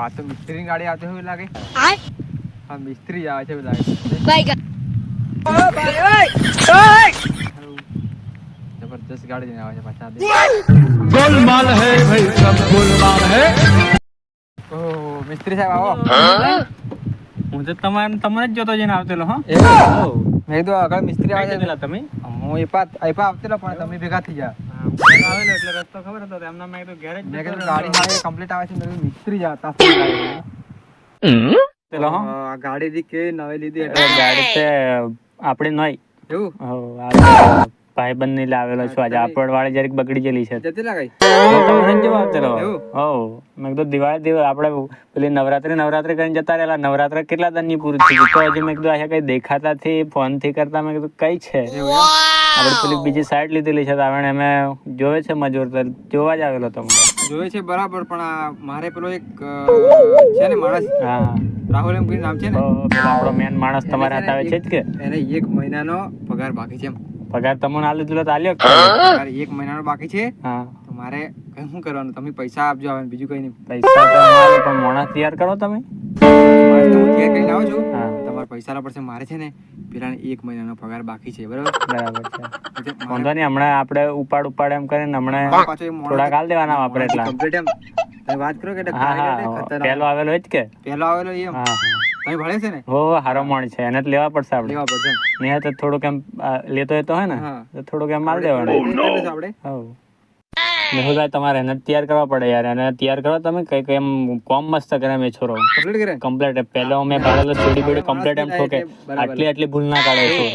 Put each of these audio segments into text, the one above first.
આ તો મિસ્ત્રીની ગાડી આવતી હોય એવું લાગે. હા મિસ્ત્રી આવે છે એવું લાગે. જબરદસ્ત ગાડી લઈને આવે છે પાછા. गोलमाल है भाई सब गोलमाल है. ઓહો મિસ્ત્રી સાહેબ આવો. હું તો તમને જ જોતો જઈને આવતેલો હો. મેં કીધું આગળ મિસ્ત્રી આવે છે તમે હું એપા આવતેલો પણ તમે ભેગા થઈ ગયા. આવેલો એટલે રસ્તો ખબર હતો એમના મેં કીધું ઘરે જ મેં કીધું ગાડી મારી કમ્પ્લીટ આવે છે મેં કીધું મિસ્ત્રી જતા પેલો હો આ ગાડી દી કે નવી લીધી એટલે ગાડી તે આપણી નહીં એવું ભાઈબંધ ની લાવેલો છું આજે આપડ વાળી જરીક બગડી ગયેલી છે જતી લાગાઈ તમને જ જવાબ તેલો એવું? હો મેં કીધું દિવાળી આપણે પેલી નવરાત્રી કરીને જતા રહેલા નવરાત્રી કેટલા દનની પૂરી થઈ ગઈ તો હજી મેં કીધું આ કઈ દેખાતા થી ફોન થી કરતા મેં કીધું કઈ છે આપણે પેલી બીજી સાઈડ લીધેલી છે તો આપણે અમે જોવે છે મજૂર તો જોવા જ આવેલો તમને જોયે છે બરાબર પણ આ મારે પેલો એક છે ને માણસ હા રાહુલ એમ કરીને નામ છે ને પેલો આપણો મેન માણસ તમારા હાથ આવે છે જ કે એને 1 મહિનાનો પગાર બાકી છે એમ પગાર તમને આલી દીધો તો આલ્યો પગાર 1 મહિનાનો બાકી છે હા તો મારે કઈ શું કરવાનું તમે પૈસા આપજો આવે બીજું કઈ નહીં પૈસા તો મારે પણ મોણા તૈયાર કરો તમે મારે તો હું તૈયાર કરીને આવું છું હા તમારે પૈસા ના પડશે મારે છે ને પેલાને 1 મહિનાનો પગાર બાકી છે બરાબર બરાબર છે વાંધો નહીં હમણાં આપણે ઉપાડ એમ કરીને હમણાં થોડા કાલ દેવાના વાપરે એટલા કમ્પ્લીટ એમ તમે વાત કરો કે હા હા પેલો આવેલો જ કે પહેલો આવેલો એમ હા તમે ભણે છે ને હો હારો મોણ છે એને જ લેવા પડશે આપણે લેવા પડશે નહીં તો થોડુંક એમ લેતો હોય ને હા તો થોડુંક એમ માલ દેવાનું આપણે હો મેહુલભાઈ તમારે એને તૈયાર કરવા પડે યાર એને તૈયાર કરો તમે કઈક એમ કોમ મસ્ત કરે મેં છોરો કમ્પ્લીટ કરે કમ્પ્લીટ પહેલો મેં પાડેલો સીડી બીડી કમ્પ્લીટ એમ ઠોકે આટલી ભૂલ ના કાઢે છોરો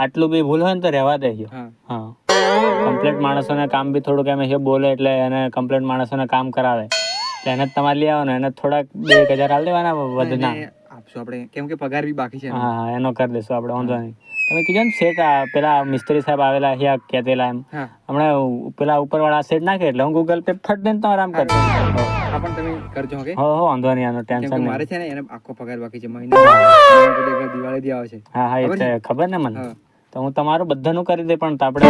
આટલું બી ભૂલ હોય ને તો રહેવા દે હા કમ્પ્લીટ માણસોને કામ બી થોડુંક એમ બોલે એટલે એને કમ્પ્લીટ માણસોને કામ કરાવે એટલે એને જ તમારે લઈ આવવાનું એને થોડાક 2,000 આલ દેવાના વધના આપશું આપણે કેમ કે પગાર બી બાકી છે હા એનો કરી દેશું આપણે વાંધો નહીં તમે કીધું ને શેઠ પેલા મિસ્ત્રી સાહેબ આવેલા અહીંયા કહેતેલા એમ હમણાં પેલા ઉપર વાળા શેઠ નાખે એટલે હું ગૂગલ પે ફટ દઈને તમારે આમ કરજો હા પણ તમે કરજો ઓકે હો વાંધો નહીં આનો ટેન્શન નહીં મારે છે ને એને આખો પગાર બાકી છે મહિના દિવાળી દી આવે છે હા હા એટલે ખબર ને મને તો હું તમારું બધાનું કરી દે પણ આપણે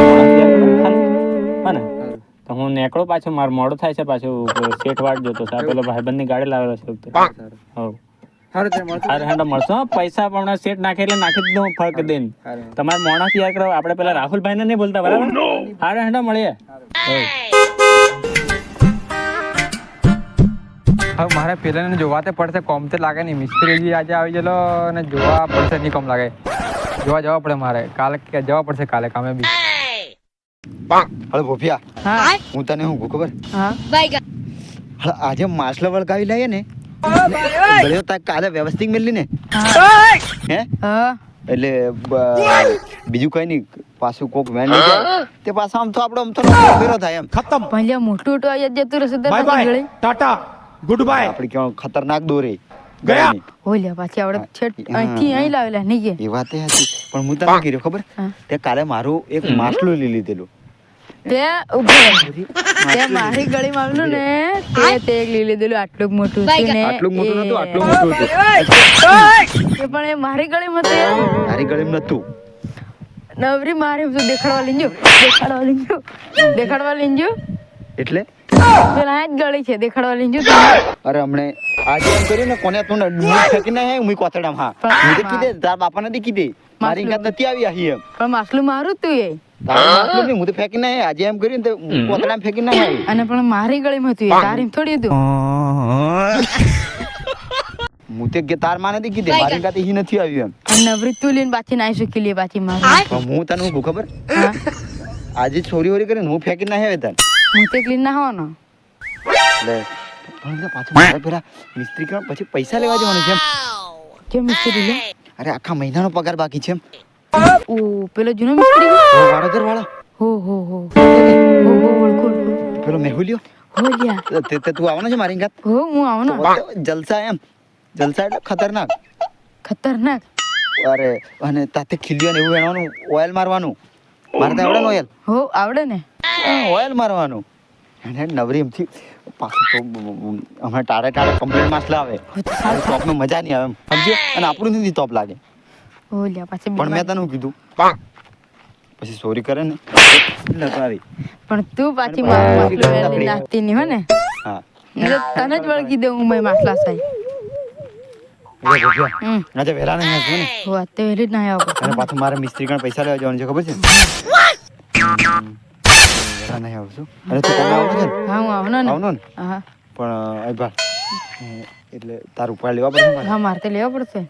હા ને તો હું નીકળો પાછું મારું મોડું થાય છે પાછું શેઠ વાટ જોતો છે પેલો ભાઈબંધની ગાડી લાવેલો છે હો મળશો પૈસા પણ સેટ નાખે એટલે નાખી દીધું ફરક દઈને તમારે મોણા તૈયાર કરો આપણે પેલા રાહુલભાઈ ને નહીં બોલતા બરાબર હારે હેડો મળીએ હવે મારે પેલા જોવા તો પડશે કોમ તો લાગે નહીં મિસ્ત્રી આજે આવી ગયેલો અને જોવા પડશે નહીં કોમ લાગે જોવા જવા પડે મારે કાલે જવા પડશે કાલે કામે બી હળો ભોપિયા હું તને શું ખબર આજે માછલા વળગાવી લઈએ ને કાલે વ્યવસ્થિત મેળવી ને હે એટલે બીજું કઈ નહીં પાછું કોક વેન તે પાછા આમ તો આપણો ફેરો થાય એમ ખતમ ભલે મોટું જતું રહેશે ટાટા ગુડ બાય આપડી કેવું ખતરનાક દોરે ગયા ઓલ્યા પાછી આપણે છેટ અહીંથી અહીં લાવેલા નહીં કે એ વાત હતી પણ હું તને કીધું ખબર તે કાલે મારું એક માછલું લઈ લીધેલું તે મારી ગળી માગલું ને તે એક લઈ લીધેલું આટલું મોટું છે ને આટલું મોટું નતું પણ એ મારી ગળી માં તારી ગળી નતું નવરી મારી દેખાડવા લીંજો એટલે પેલા આ જ ગળી છે દેખાડવા લીંજો અરે હમણે આજે એમ કર્યું ને કોને તું ફેંકીને હે હું કોતડામ હા હું તો કીધે તાર બાપા નથી કીધે મારી ગાત નથી આવી આહી એમ પણ માછલું મારું તું એ તારું માછલું નહીં હું તો ફેંકીને હે આજે એમ કર્યું ને કોતડામ ફેંકીને હે અને પણ મારી ગળીમાં હતું એ તારી થોડી હતું હું તો કે તાર માં નથી કીધે મારી ગાત હી નથી આવ્યું એમ અને નવરી તું લઈને પાછી નાઈ શકી લે પાછી મારી હું તને હું ખબર આજે છોરી હોરી કરીને હું ફેંકીને હે તને હું તો ક્લીન ના હોવાનો લે પણ પાછું મારે પેલા મિસ્ત્રી કે પછી પૈસા લેવા જવાનું છે કેમ મિસ્ત્રી લે અરે આખા મહિનાનો પગાર બાકી છે ઓ પેલો જૂનો મિસ્ત્રી વાડોદર વાળો હો પેલો મેહુલિયો હો લ્યા તે તું આવવાનો છે મારી ગાત હો હું આવવાનો જલસા એમ જલસા એટલે ખતરનાક અરે અને તાતે ખીલ્યો ને એવું એનું ઓઇલ મારવાનું મારે તો આવડે ને ઓઇલ હો આવડે ને ઓઇલ મારવાનું અને નવરી એમથી પાછું તો હમણાં ટાળે કમ્પ્લીટ માછલા આવે ટોપમાં મજા નહીં આવે એમ સમજ્યો અને આપણું નથી ટોપ લાગે હો લ્યા પાછી પણ મેં તને કીધું પછી ચોરી કરે ને એટલે આવી પણ તું પાછી મારું નાખતી નહીં હો ને હા તને જ વળગી દઉં હું મેં માટલા સાહેબ આજે વહેલા નહીં આવશું ને હું અત્યારે વહેલી જ ના આવ્યો અને પાછું મારે મિસ્ત્રી કણ પૈસા લેવા જવાનું છે ખબર છે વહેલા નહીં આવશું અને તું કોને આવવાનું છે ને હા હું આવવાનો ને આવનો ને હા પણ ભાઈ એટલે તારું ઉપાય લેવા પડશે ને હા મારે તો લેવા પડશે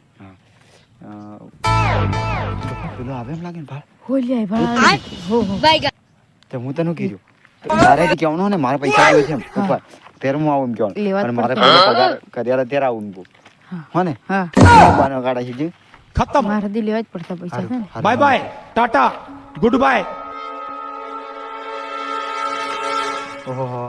પેલો આવે એમ લાગે ને ભાઈ હો લે ભાઈ હો હો તો હું તને કીધું તારે કહેવાનું ને મારે પૈસા જોઈએ છે એમ ઉપર ત્યારે હું આવું એમ કહેવાનું લેવા જ અને મારે પહેલો પગાર કર્યા ત્યારે આવું એમ કહું હો ને હા બાનો કાઢા છે જે મારે દી લેવા જ પડશે પૈસા છે ને bye bye tata goodbye ઓહો